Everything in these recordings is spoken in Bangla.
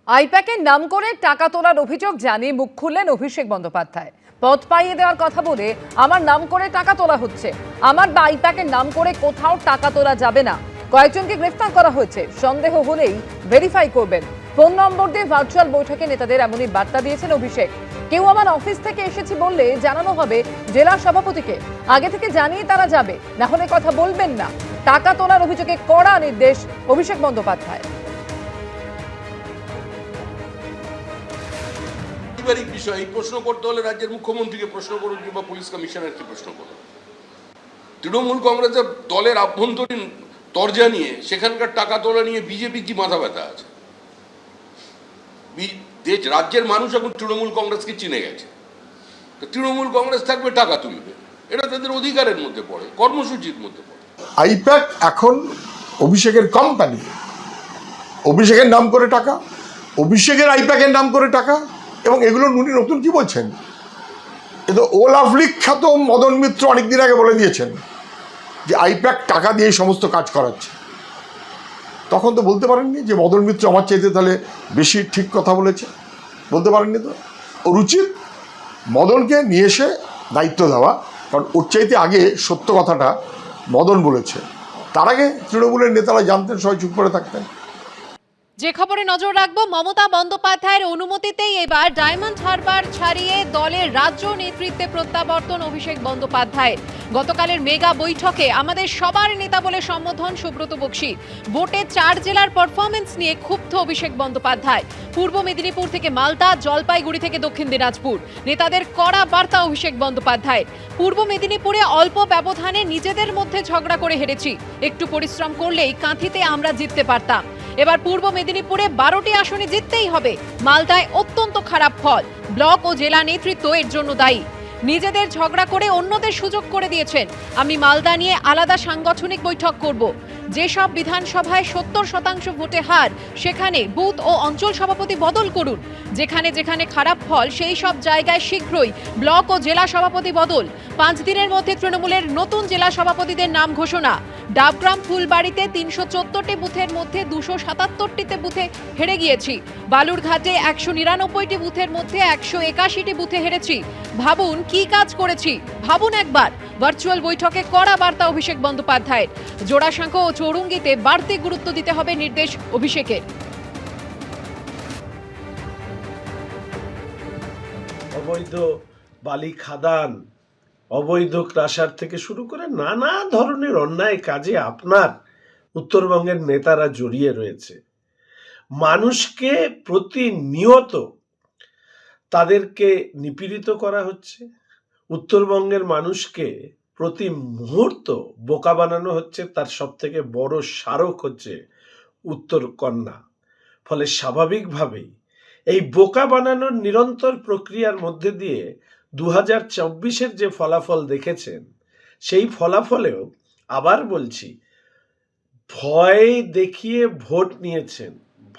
আইপ্যাকের নাম করে টাকা তোলার অভিযোগ জানিয়ে মুখ খুললেন অভিষেক বন্দ্যোপাধ্যায়। পদ পাইয়ে দেওয়ার কথা বলে আমার নাম করে টাকা তোলা হচ্ছে, আমার বা আইপ্যাকের নাম করে কোথাও টাকা তোলা যাবে না। কয়েকজনকে গ্রেফতার করা হয়েছে, সন্দেহ হলেই ভেরিফাই করবেন। ফোন নম্বর দিয়ে ভার্চুয়াল বৈঠকে নেতাদের এমনই বার্তা দিয়েছেন অভিষেক। কেউ আমার অফিস থেকে এসেছি বললে জানানো হবে জেলা সভাপতিকে, আগে থেকে জানিয়ে তারা যাবে, না হলে কথা বলবেন না। টাকা তোলার অভিযোগে কড়া নির্দেশ অভিষেক বন্দ্যোপাধ্যায়। পারিবারিক বিষয় এই প্রশ্ন করতে হলে রাজ্যের মুখ্যমন্ত্রীকে প্রশ্ন করুন কিংবা পুলিশ কমিশনারকে প্রশ্ন করুন। তৃণমূল কংগ্রেসের দলের আভ্যন্তরীণ তরজা নিয়ে সেখানকার টাকা তোলা নিয়ে বিজেপি কি মাথা ব্যথা আছে? রাজ্যের মানুষ এখন তৃণমূল কংগ্রেসকে চিনে গেছে। তৃণমূল কংগ্রেস থাকবে, টাকা তুলবে, এটা তাদের অধিকারের মধ্যে পড়ে, কর্মসূচির মধ্যে পড়ে। আইপ্যাক এখন অভিষেকের কোম্পানি, অভিষেকের নাম করে টাকা, অভিষেকের আইপ্যাকের নাম করে টাকা, এবং এগুলো উনি নতুন কি বলছেন? এ তো ওলাফলিক খ্যাত মদন মিত্র অনেকদিন আগে বলে দিয়েছেন যে আইপ্যাক টাকা দিয়ে সমস্ত কাজ করাচ্ছে। তখন তো বলতে পারেননি যে মদন মিত্র আমার চাইতে তাহলে বেশি ঠিক কথা বলেছে, বলতে পারেননি। তো ওর উচিত মদনকে নিয়ে এসে দায়িত্ব দেওয়া, কারণ ওর চাইতে আগে সত্য কথাটা মদন বলেছে। তার আগে তৃণমূলের নেতারা জানতেন, সবাই চুপ করে থাকতেন। যে খবরে নজর রাখবো, মমতা বন্দ্যোপাধ্যায়ের অনুমতিতেই এবার ডায়মন্ড হারবার ছাড়িয়ে দলের রাজ্য নেতৃত্বে প্রত্যাবর্তন অভিষেক বন্দ্যোপাধ্যায়। গতকালের মেগা বৈঠকে আমাদের সবার নেতা বলে সম্বোধন সুব্রত বক্সী। ভোটে 4 জেলার পারফরমেন্স নিয়ে ক্ষুব্ধ অভিষেক বন্দ্যোপাধ্যায়। পূর্ব মেদিনীপুর থেকে মালদা, জলপাইগুড়ি থেকে দক্ষিণ দিনাজপুর, নেতাদের কড়া বার্তা অভিষেক বন্দ্যোপাধ্যায়। পূর্ব মেদিনীপুরে অল্প ব্যবধানে নিজেদের মধ্যে ঝগড়া করে হেরেছি, একটু পরিশ্রম করলেই কাঁথিতে আমরা জিততে পারতাম। এবার পূর্ব মেদিনীপুরে 12টি আসনে জিততেই হবে। মালদায় অত্যন্ত খারাপ ফল, ব্লক ও জেলা নেতৃত্ব এর জন্য দায়ী। নিজেদের ঝগড়া করে অন্যদের সুযোগ করে দিয়েছেন। আমি মালদা নিয়ে আলাদা সাংগঠনিক বৈঠক করব। যেসব বিধানসভায় 70% ভোটে হার, সেখানে বুথ ও অঞ্চল সভাপতি বদল করুন। যেখানে যেখানে খারাপ ফল, সেই সব জায়গায় শীঘ্রই ব্লক ও জেলা সভাপতি বদল। 5 দিনের মধ্যে তৃণমূলের নতুন জেলা সভাপতিদের নাম ঘোষণা। ডাবগ্রাম ফুলবাড়িতে 314টি বুথের মধ্যে 277টিতে বুথে হেরে গিয়েছি। বালুরঘাটে 199টি বুথের মধ্যে 181টি বুথে হেরেছি। ভাবুন কি কাজ করেছি, ভাবুন একবার। ভার্চুয়াল বৈঠকে কড়া বার্তা অভিষেক বন্দ্যোপাধ্যায়ের। জোড়াসাঁকো ও চৌরঙ্গিতে বাড়তি গুরুত্ব দিতে হবে নির্দেশ অভিষেকের। অবৈধ বালি খাদান, অবৈধ ক্রাশার থেকে শুরু করে নানা ধরনের অন্যায় কাজে আপনার উত্তরবঙ্গের নেতারা জড়িয়ে রয়েছে। মানুষকে প্রতিনিয়ত তাদেরকে নিপীড়িত করা হচ্ছে। উত্তরবঙ্গের মানুষকে প্রতি মুহূর্ত বোকা বানানো হচ্ছে। তার সব থেকে বড় স্মারক হচ্ছে উত্তরকন্যা। ফলে স্বাভাবিকভাবেই এই বোকা বানানোর নিরন্তর প্রক্রিয়ার মধ্যে দিয়ে 2024-এর যে ফলাফল দেখেছেন, সেই ফলাফলেও আবার বলছি, ভয় দেখিয়ে ভোট নিয়েছেন,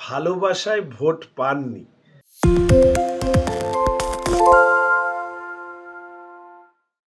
ভালোবাসায় ভোট পাননি।